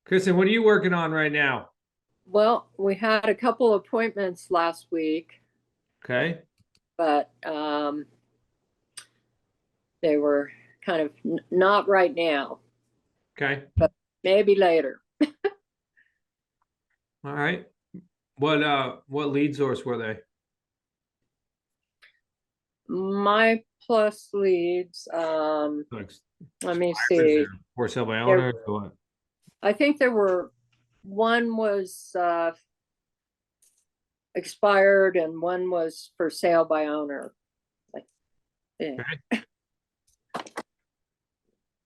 Kristen, what are you working on right now? Well, we had a couple appointments last week, Okay. but they were kind of not right now, Okay. but maybe later. All right. What lead source were they? My plus leads, Like let me expireds see. or for sale by There, owner or what? I think there were one was expired and one was for sale by owner. I think. Okay.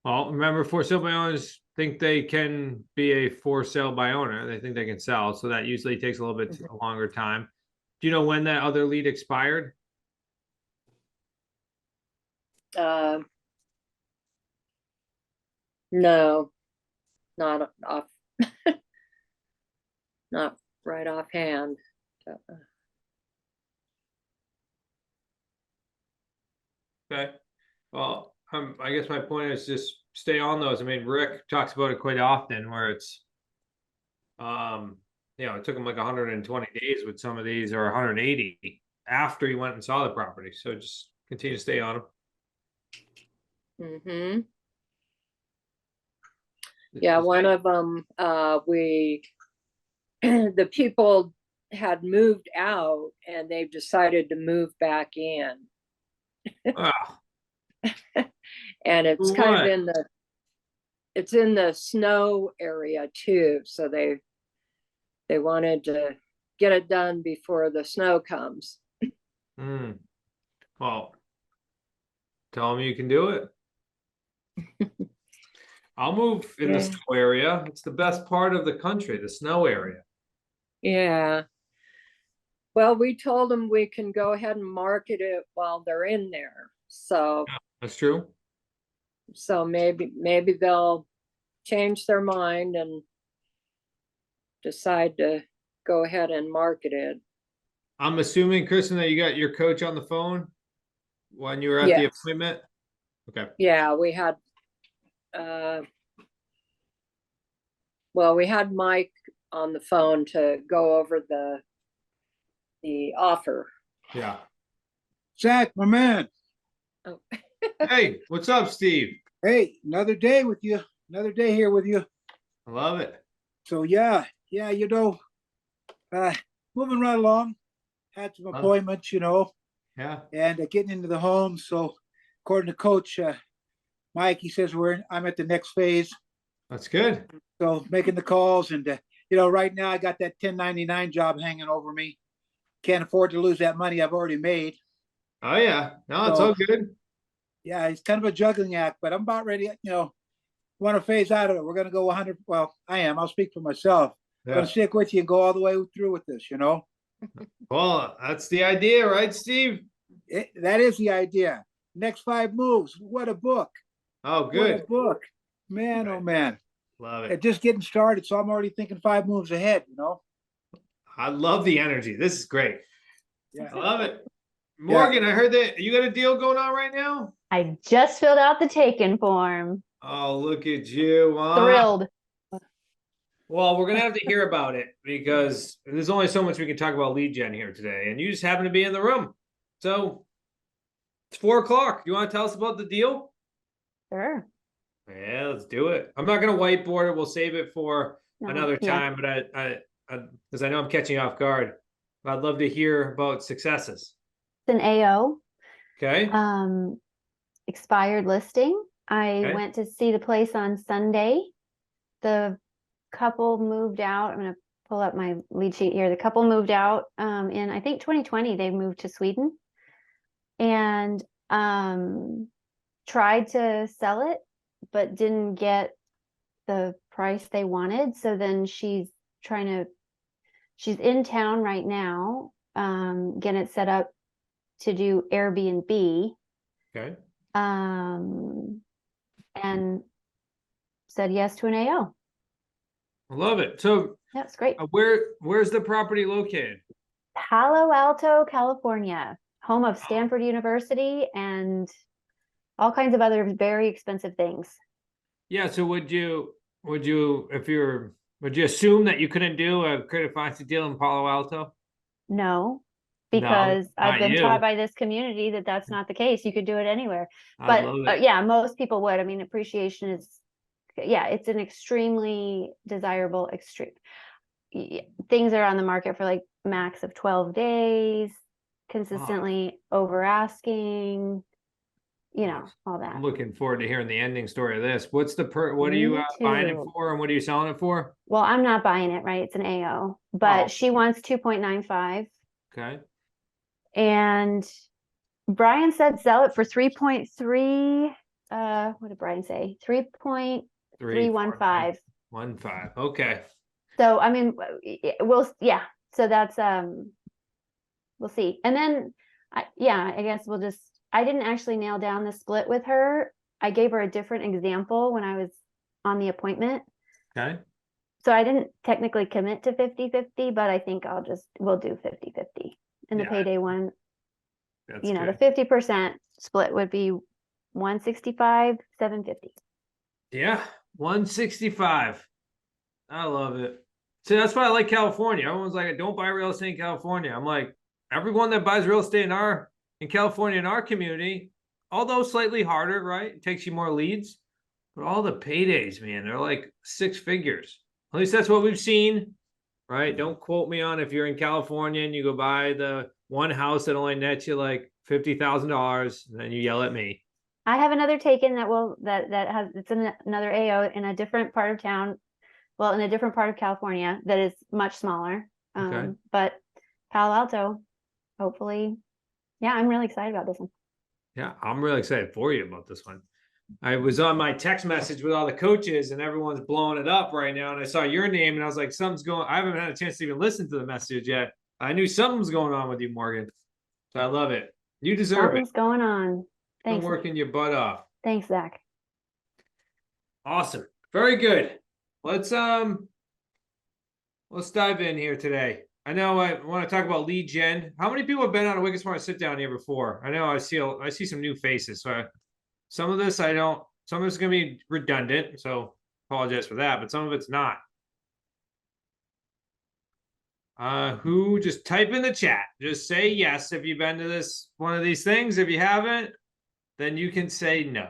Well, remember for sale by owners think they can be a for sale by owner. They think they can sell. So that usually takes a little bit longer time. Do you know when that other lead expired? Uh, no, not off, not right offhand. Okay. Well, I guess my point is just stay on those. I mean, Rick talks about it quite often where it's it took him like 120 days with some of these or 180 after he went and saw the property. So just continue to stay on Mm-hmm. them. Yeah, one of them, the people had moved out and they've decided to move back in. Oh, And it's kind of what? it's in the snow area too. So they wanted to get it done before the snow comes. Hmm. Well, tell him you can do it. I'll move in the Yeah. snow area. It's the best part of the country, the snow area. Yeah. Well, we told them we can go ahead and market it while they're in there. So That's true. maybe they'll change their mind and decide to go ahead and market it. I'm assuming, Kristen, that you got your coach on the phone when you were at the Yes. appointment. Okay. Yeah, we had uh we had Mike on the phone to go over the offer. Yeah. Zach, my man. Oh. Hey, what's up, Steve? Hey, another day with you. Another day here with you. I love it. So yeah, uh, moving right along. Had some appointments, Yeah. and getting into the home. So according to Coach Mike, he says I'm at the next phase. That's good. So making the calls, and right now I got that 1099 job hanging over me. Can't afford to lose that money I've already made. Oh yeah. No, it's So all good. yeah, it's kind of a juggling act, but I'm about ready. Want to phase out of it. We're going to go 100. Well, I am. I'll speak for myself. I'm going Yeah. to stick with you and go all the way through with this. Well, that's the idea, right, Steve? That is the idea. Next 5 moves. What a book. Oh, What good. a book. Man, oh Right. man. Love it. Just getting started. So I'm already thinking 5 moves ahead. I love the energy. This is great. Yeah. I love it. Yeah. Morgan, I heard that you got a deal going on right now. I just filled out the take-in form. Oh, look at you. Huh? Thrilled. Well, we're gonna have to hear about it because there's only so much we can talk about lead gen here today, and you just happen to be in the room. So it's 4 o'clock. You want to tell us about the deal? Sure. Yeah, let's do it. I'm not gonna whiteboard it. We'll save it for another time, but I because I know I'm catching you off guard. I'd love to hear about successes. It's an AO. Okay. Expired listing. I Okay. went to see the place on Sunday. The couple moved out. I'm going to pull up my lead sheet here. The couple moved out in, I think, 2020. They moved to Sweden and tried to sell it, but didn't get the price they wanted. So then she's in town right now, getting it set up to do Airbnb. Okay. And said yes to an AO. I love it. So That's great. where's the property located? Palo Alto, California, home of Stanford University and all kinds of other very expensive things. Yeah. So would you would you assume that you couldn't do a creative financing deal in Palo Alto? No, No, because I've not been you. taught by this community that that's not the case. You could do it anywhere. I But love it. yeah, most people would. I mean, appreciation is, yeah, it's an extremely desirable extreme. Things are on the market for like max of 12 days, consistently over asking, you know, all that. I'm looking forward to hearing the ending story of this. What are you Me buying it too. for, and what are you selling it for? Well, I'm not buying it, right? It's an AO, but Oh. she wants 2.95. Okay. And Brian said sell it for 3.3. What did Brian say? 3.315. 15. Okay. So I mean, yeah. So that's we'll see. And then I guess I didn't actually nail down the split with her. I gave her a different example when I was on the appointment. Okay. So I didn't technically commit to 50-50, but I think we'll do 50-50. And the payday one, That's the good. 50% split would be 165, 750. Yeah, 165. I love it. See, that's why I like California. Everyone's like, don't buy real estate in California. I'm like, everyone that buys real estate in California in our community, although slightly harder, right? It takes you more leads, but all the paydays, man, they're like 6 figures. At least that's what we've seen, right? Don't quote me on if you're in California and you go buy the one house that only nets you like $50,000, and then you yell at me. I have another taken it's another AO in a different part of town. Well, in a different part of California that is much smaller. Okay. But Palo Alto, hopefully. Yeah, I'm really excited about this one. Yeah, I'm really excited for you about this one. I was on my text message with all the coaches and everyone's blowing it up right now. And I saw your name and I was like, something's going, I haven't had a chance to even listen to the message yet. I knew something was going on with you, Morgan. So I love it. You deserve Something's going on. Thanks. Been working your butt off. Thanks, Zach. Awesome. Very good. Let's dive in here today. I know I want to talk about lead gen. How many people have been on a Wicked Smart sit down here before? I know I see some new faces. So some of this is going to be redundant. So apologize for that, but some of it's not. Who just type in the chat? Just say yes if you've been to one of these things. If you haven't, then you can say no.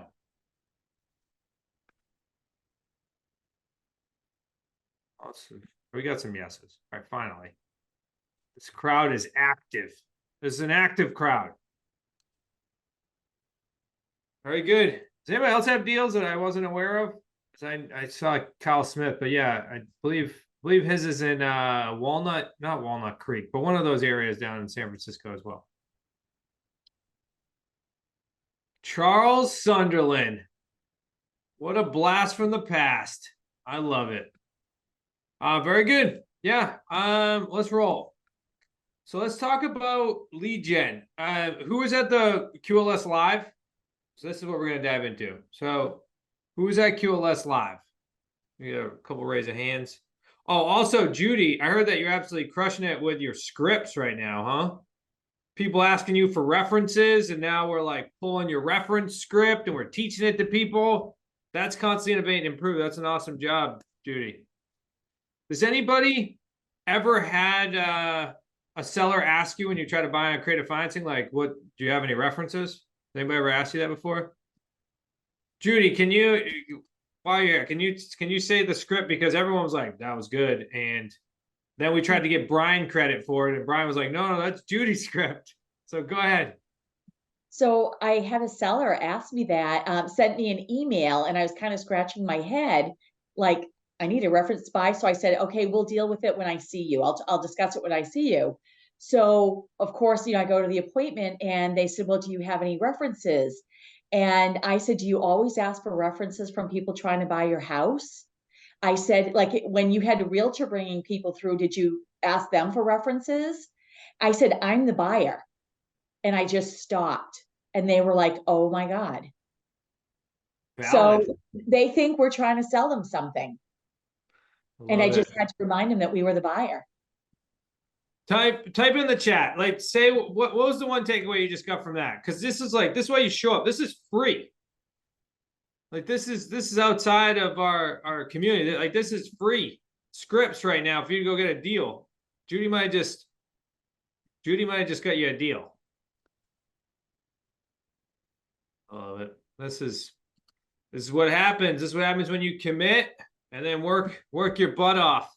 Awesome. We got some yeses. All right, finally. This crowd is active. This is an active crowd. Very good. Does anybody else have deals that I wasn't aware of? I saw Kyle Smith, but yeah, I believe his is in not Walnut Creek, but one of those areas down in San Francisco as well. Charles Sunderland. What a blast from the past. I love it. Very good. Yeah. Let's roll. So let's talk about lead gen. Who was at the QLS Live? So this is what we're going to dive into. So who was at QLS Live? We got a couple raise of hands. Oh, also, Judy, I heard that you're absolutely crushing it with your scripts right now, huh? People asking you for references, and now we're like pulling your reference script and we're teaching it to people. That's constantly innovate and improve. That's an awesome job, Judy. Does anybody ever had a seller ask you when you try to buy on creative financing, like, what, do you have any references? Anybody ever asked you that before? Judy, can you, while you're here, can you say the script? Because everyone was like, that was good. And then we tried to get Brian credit for it. And Brian was like, no, that's Judy's script. So go ahead. So I had a seller ask me that, sent me an email, and I was kind of scratching my head, like, I need a reference by. So I said, okay, we'll deal with it when I see you. I'll discuss it when I see you. So of course, I go to the appointment and they said, well, do you have any references? And I said, do you always ask for references from people trying to buy your house? I said, like, when you had a realtor bringing people through, did you ask them for references? I said, I'm the buyer. And I just stopped, and they were like, oh my God. Valid. So they think we're trying to sell them something. And I just had to remind them that we were the buyer. Type in the chat. Like, say what was the one takeaway you just got from that? Because this is why you show up. This is free. Like this is outside of our community. Like this is free scripts right now for you to go get a deal. Judy might have just got you a deal. I love it. This is what happens. This is what happens when you commit and then work your butt off.